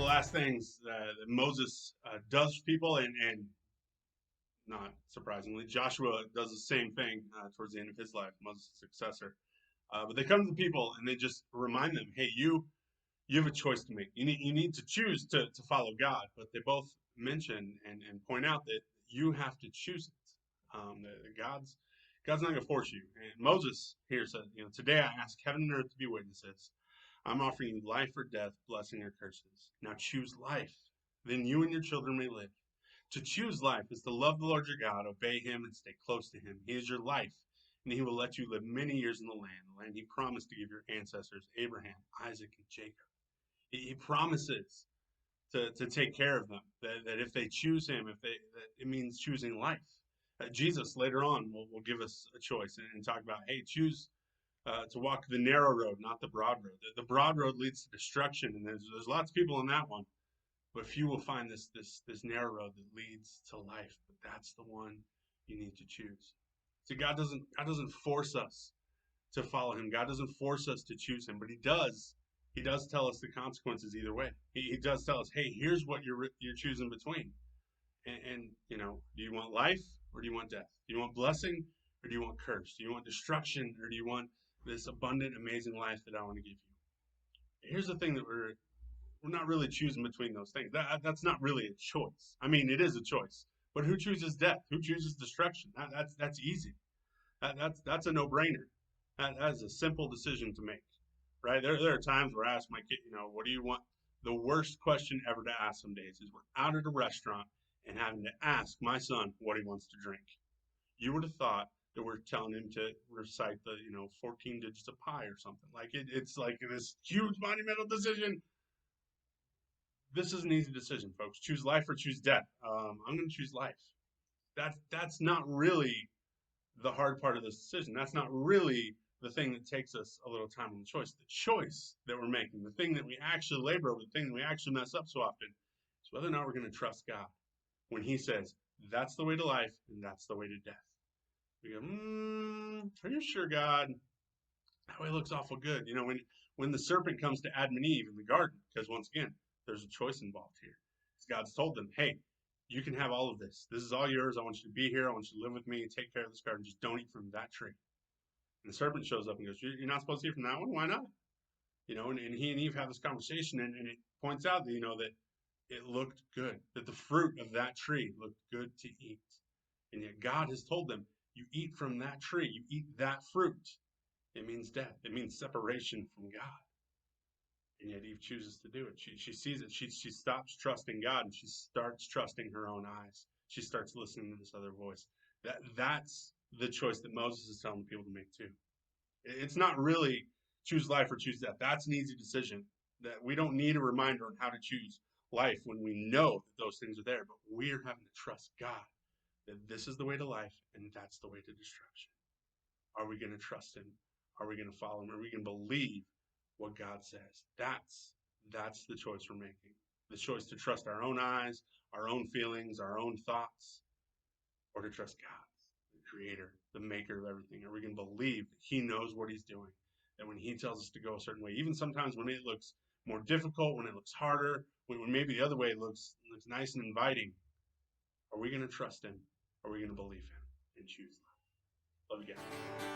last things that Moses does for people, and not surprisingly, Joshua does the same thing towards the end of his life, Moses' successor. But they come to the people and they just remind them, hey, you have a choice to make. You need to choose to follow God. But they both mention and point out that you have to choose it. That God's not going to force you. And Moses here said, today I ask heaven and earth to be witnesses. I'm offering you life or death, blessing or curses. Now choose life. Then you and your children may live. To choose life is to love the Lord your God, obey him, and stay close to him. He is your life, and he will let you live many years in the land he promised to give your ancestors, Abraham, Isaac, and Jacob. He promises to take care of them, that if they choose him, that it means choosing life. Jesus later on will give us a choice and talk about, hey, choose to walk the narrow road, not the broad road. The broad road leads to destruction, and there's lots of people in that one, but few will find this narrow road that leads to life. But that's the one you need to choose. See, God doesn't force us to follow him. God doesn't force us to choose him, but he does. He does tell us the consequences either way. He does tell us, hey, here's what you're choosing between. And do you want life or do you want death? Do you want blessing or do you want curse? Do you want destruction or do you want this abundant, amazing life that I want to give you? Here's the thing that we're not really choosing between those things. That's not really a choice. I mean, it is a choice. But who chooses death? Who chooses destruction? That's easy. That's a no-brainer. That is a simple decision to make, right? There are times where I ask my kid, what do you want? The worst question ever to ask some days is we're out at a restaurant and having to ask my son what he wants to drink. You would have thought that we're telling him to recite the 14 digits of pi or something. Like it's like this huge monumental decision. This is an easy decision, folks. Choose life or choose death. I'm going to choose life. That's not really the hard part of this decision. That's not really the thing that takes us a little time on the choice. The choice that we're making, the thing that we actually labor over, the thing that we actually mess up so often, is whether or not we're going to trust God when he says, that's the way to life and that's the way to death. We go, are you sure, God? That way looks awful good. When the serpent comes to Adam and Eve in the garden, because once again, there's a choice involved here. God's told them, hey, you can have all of this. This is all yours. I want you to be here. I want you to live with me, take care of this garden. Just don't eat from that tree. And the serpent shows up and goes, you're not supposed to eat from that one? Why not? And he and Eve have this conversation, and it points out that, that it looked good, that the fruit of that tree looked good to eat. And yet God has told them, you eat from that tree, you eat that fruit. It means death. It means separation from God. And yet Eve chooses to do it. She sees it. She stops trusting God and she starts trusting her own eyes. She starts listening to this other voice. That's the choice that Moses is telling people to make too. It's not really choose life or choose death. That's an easy decision. That we don't need a reminder on how to choose life when we know that those things are there. But we're having to trust God that this is the way to life and that's the way to destruction. Are we going to trust him? Are we going to follow him? Are we going to believe what God says? That's the choice we're making. The choice to trust our own eyes, our own feelings, our own thoughts, or to trust God, the creator, the maker of everything. Are we going to believe that he knows what he's doing? That when he tells us to go a certain way, even sometimes when it looks more difficult, when it looks harder, when maybe the other way looks nice and inviting, are we going to trust him? Are we going to believe him and choose life? Love you guys.